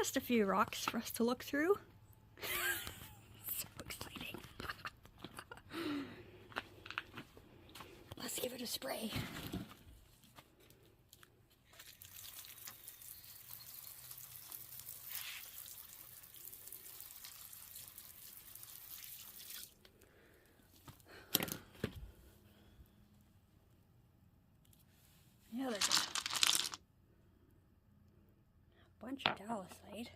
just a few rocks for us to look through. So exciting. Let's give it a spray. Yeah, there's a bunch of dalasite.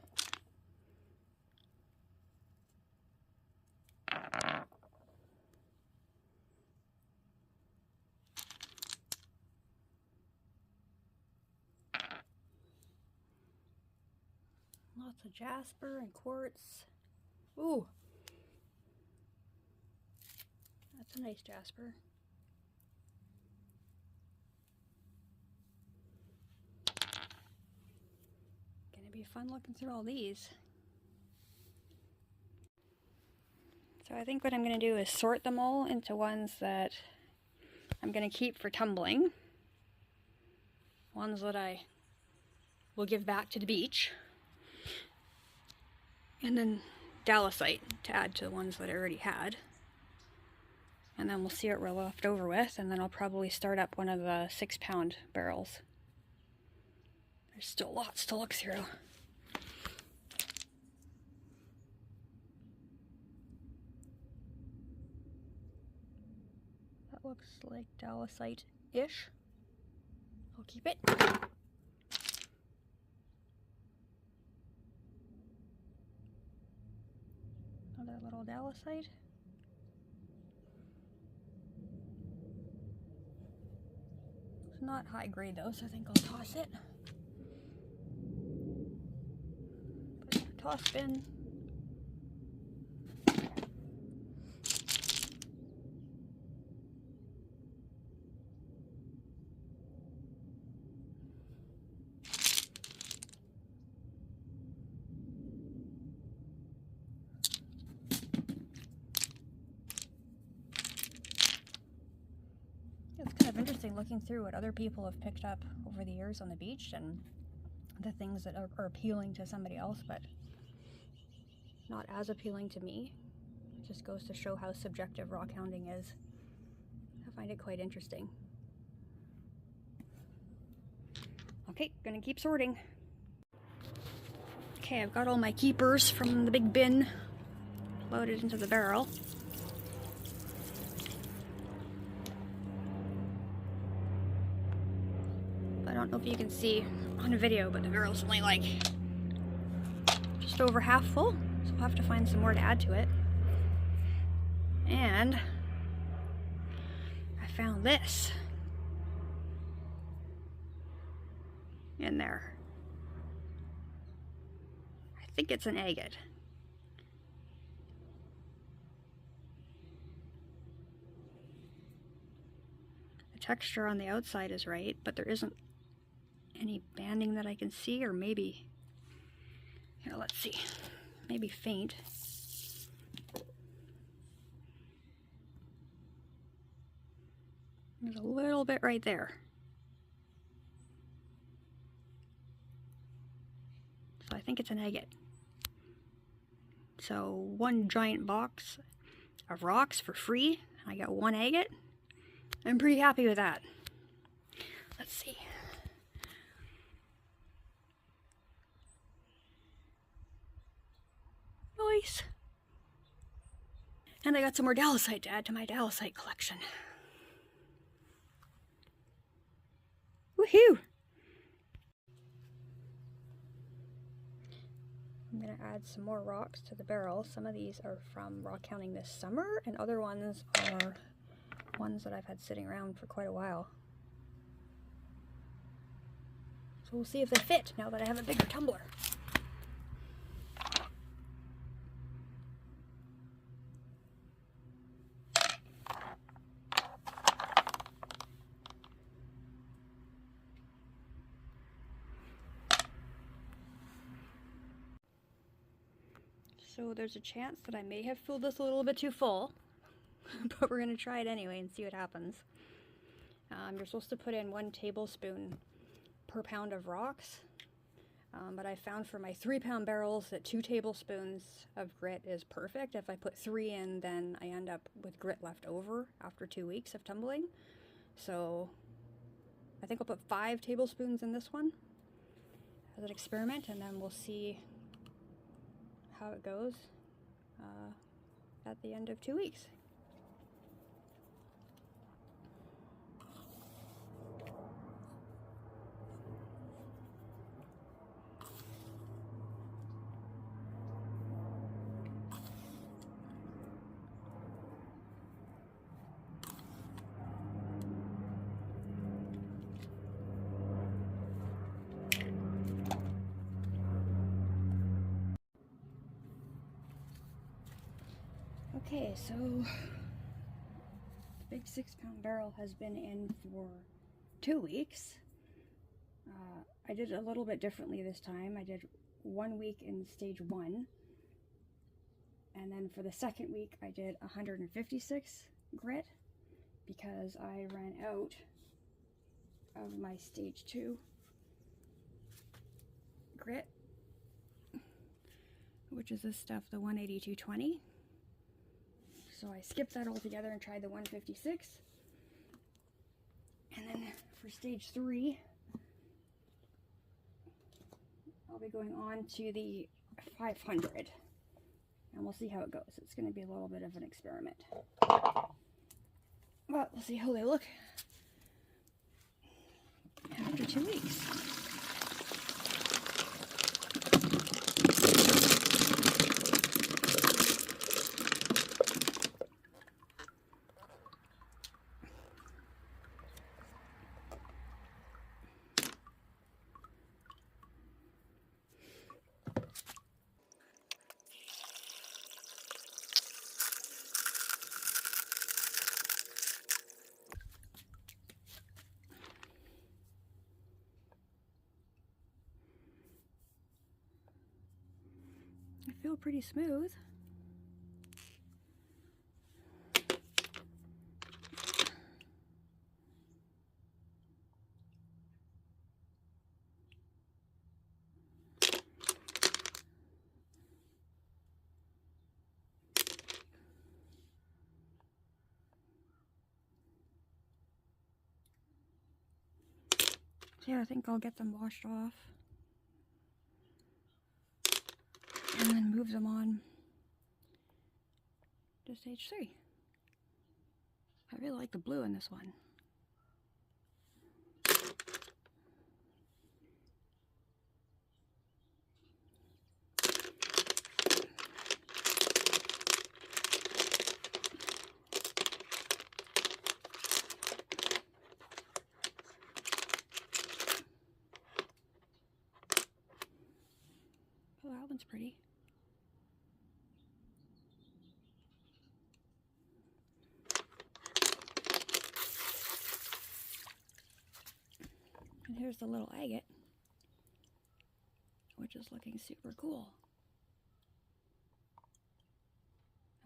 Lots of jasper and quartz. Ooh, that's a nice jasper. Gonna be fun looking through all these. So I think what I'm gonna do is sort them all into ones that I'm gonna keep for tumbling, ones that I will give back to the beach, and then dalasite to add to the ones that I already had. And then we'll see what we're left over with, and then I'll probably start up one of the 6-pound barrels. There's still lots to look through. That looks like dalasite-ish. I'll keep it. Another little dalasite. It's not high grade though, so I think I'll toss it. Put it in the toss bin. It's kind of interesting looking through what other people have picked up over the years on the beach and the things that are appealing to somebody else but not as appealing to me. It just goes to show how subjective rock hounding is. I find it quite interesting. Okay, gonna keep sorting. Okay, I've got all my keepers from the big bin loaded into the barrel. I don't know if you can see on a video, but the barrel's only like just over half full, so I'll have to find some more to add to it. And I found this in there. I think it's an agate. The texture on the outside is right, but there isn't any banding that I can see, or maybe, here, let's see, maybe faint. There's a little bit right there. So I think it's an agate. So one giant box of rocks for free. I got one agate. I'm pretty happy with that. Let's see. Nice. And I got some more dalasite to add to my dalasite collection. Woohoo! I'm going to add some more rocks to the barrel. Some of these are from rock hounding this summer, and other ones are ones that I've had sitting around for quite a while. So we'll see if they fit now that I have a bigger tumbler. So there's a chance that I may have filled this a little bit too full, but we're going to try it anyway and see what happens. You're supposed to put in 1 tablespoon per pound of rocks. But I found for my 3-pound barrels that 2 tablespoons of grit is perfect. If I put 3 in, then I end up with grit left over after 2 weeks of tumbling. So I think I'll put 5 tablespoons in this one as an experiment, and then we'll see how it goes at the end of 2 weeks. Okay, so the big 6-pound barrel has been in for 2 weeks. I did it a little bit differently this time. I did 1 week in stage 1, and then for the second week I did 156 grit because I ran out of my stage 2 grit, which is this stuff, the 180-220. So I skipped that altogether and tried the 156. And then for stage 3, I'll be going on to the 500. And we'll see how it goes. It's going to be a little bit of an experiment. But we'll see how they look after 2 weeks. I feel pretty smooth. So yeah, I think I'll get them washed off and then move them on to stage 3. I really like the blue in this one. Oh, that one's pretty. And here's the little agate, which is looking super cool.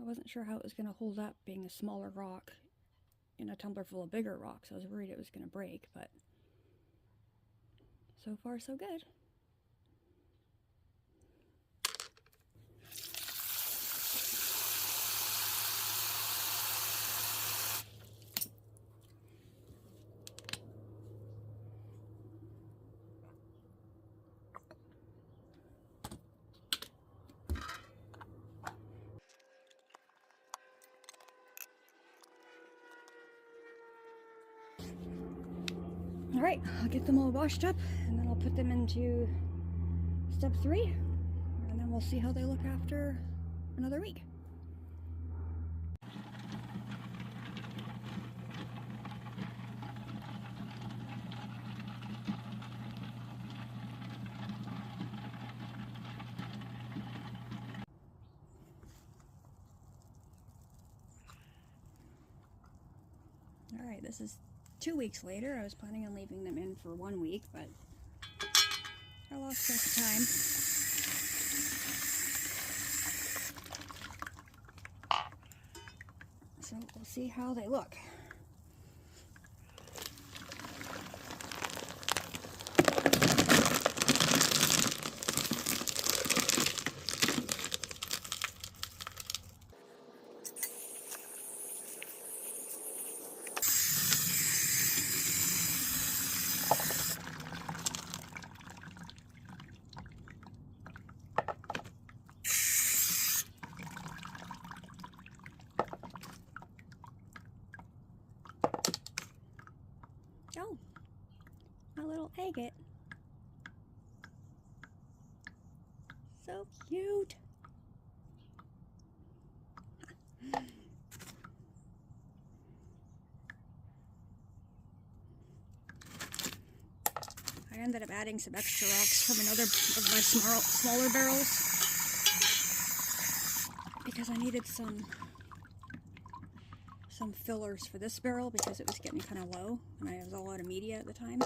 I wasn't sure how it was going to hold up being a smaller rock in a tumbler full of bigger rocks. I was worried it was going to break, but so far so good. Alright, I'll get them all washed up and then I'll put them into step 3 and then we'll see how they look after another week. Alright, this is 2 weeks later. I was planning on leaving them in for 1 week, but I lost track of time. So we'll see how they look. Take it. So cute. I ended up adding some extra rocks from another of my smaller barrels because I needed some fillers for this barrel because it was getting kind of low and I was all out of media at the time.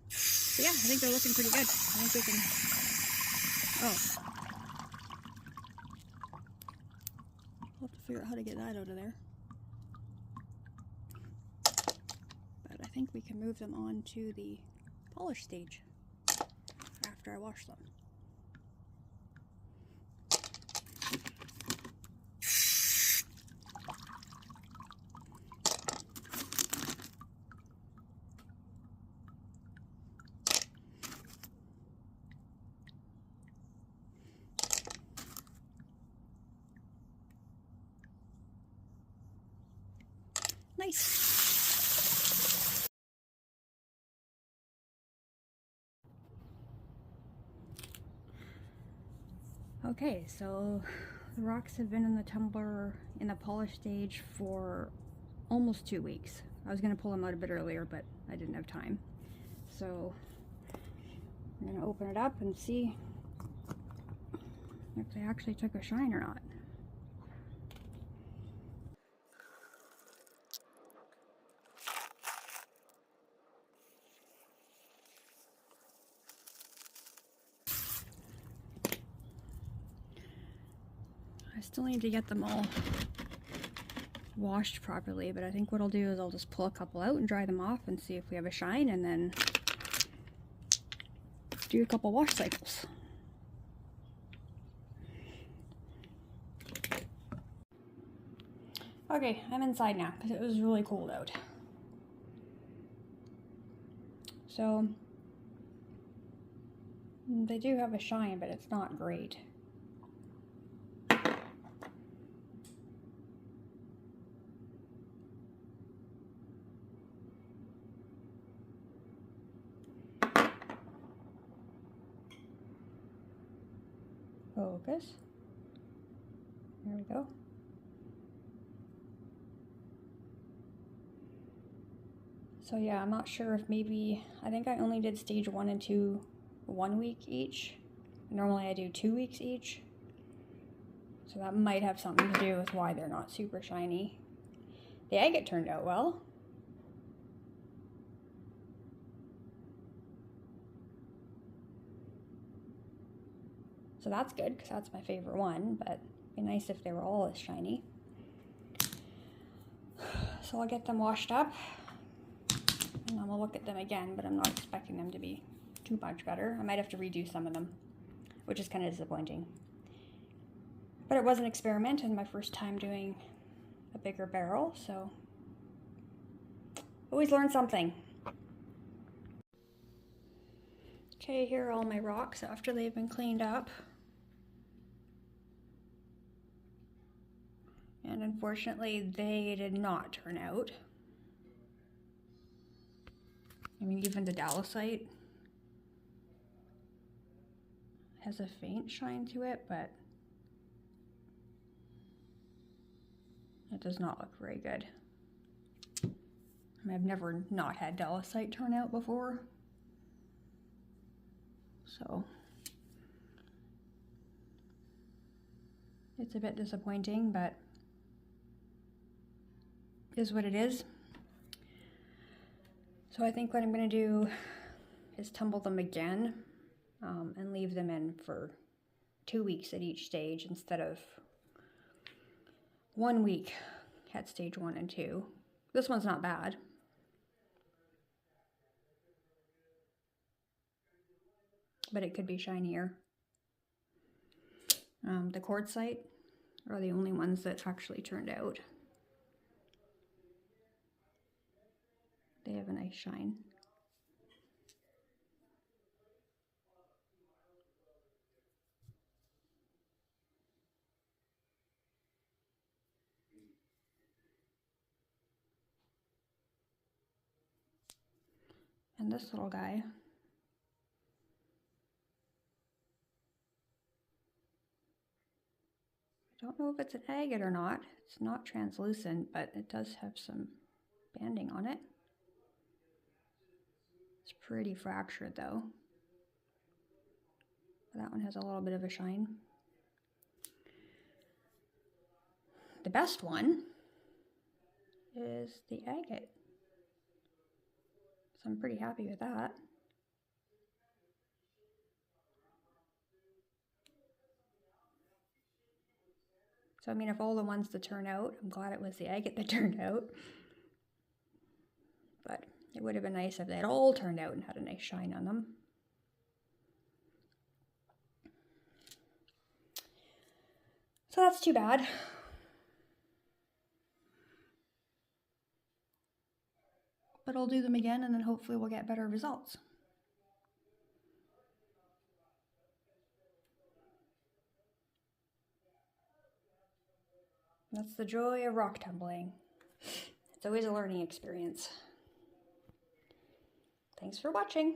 So yeah, I think they're looking pretty good. I think we can... Oh. I'll have to figure out how to get that out of there. But I think we can move them on to the polish stage after I wash them. Nice. Okay, so the rocks have been in the tumbler in the polish stage for almost 2 weeks. I was going to pull them out a bit earlier, but I didn't have time. So I'm going to open it up and see if they actually took a shine or not. I still need to get them all washed properly, but I think what I'll do is I'll just pull a couple out and dry them off and see if we have a shine, and then do a couple wash cycles. Okay, I'm inside now because it was really cold out. So they do have a shine, but it's not great. Focus. There we go. So yeah, I'm not sure if maybe, I think I only did stage 1 and 2 1 week each. Normally I do 2 weeks each. So that might have something to do with why they're not super shiny. The agate turned out well. So that's good, because that's my favorite one, but it'd be nice if they were all as shiny. So I'll get them washed up, and then we'll look at them again, but I'm not expecting them to be too much better. I might have to redo some of them, which is kind of disappointing. But it was an experiment and my first time doing a bigger barrel, so always learn something. Okay, here are all my rocks after they've been cleaned up. And unfortunately, they did not turn out. I mean, even the Dallasite has a faint shine to it, but it does not look very good. I mean, I've never not had Dallasite turn out before. So it's a bit disappointing, but is what it is. So I think what I'm going to do is tumble them again and leave them in for 2 weeks at each stage instead of 1 week at stage 1 and 2. This one's not bad. But it could be shinier. The quartzite are the only ones that actually turned out. They have a nice shine. And this little guy, I don't know if it's an agate or not. It's not translucent, but it does have some banding on it. It's pretty fractured though. That one has a little bit of a shine. The best one is the agate. So I'm pretty happy with that. So I mean, of all the ones that turn out, I'm glad it was the agate that turned out. But it would have been nice if they had all turned out and had a nice shine on them. So that's too bad. But I'll do them again and then hopefully we'll get better results. That's the joy of rock tumbling. It's always a learning experience. Thanks for watching.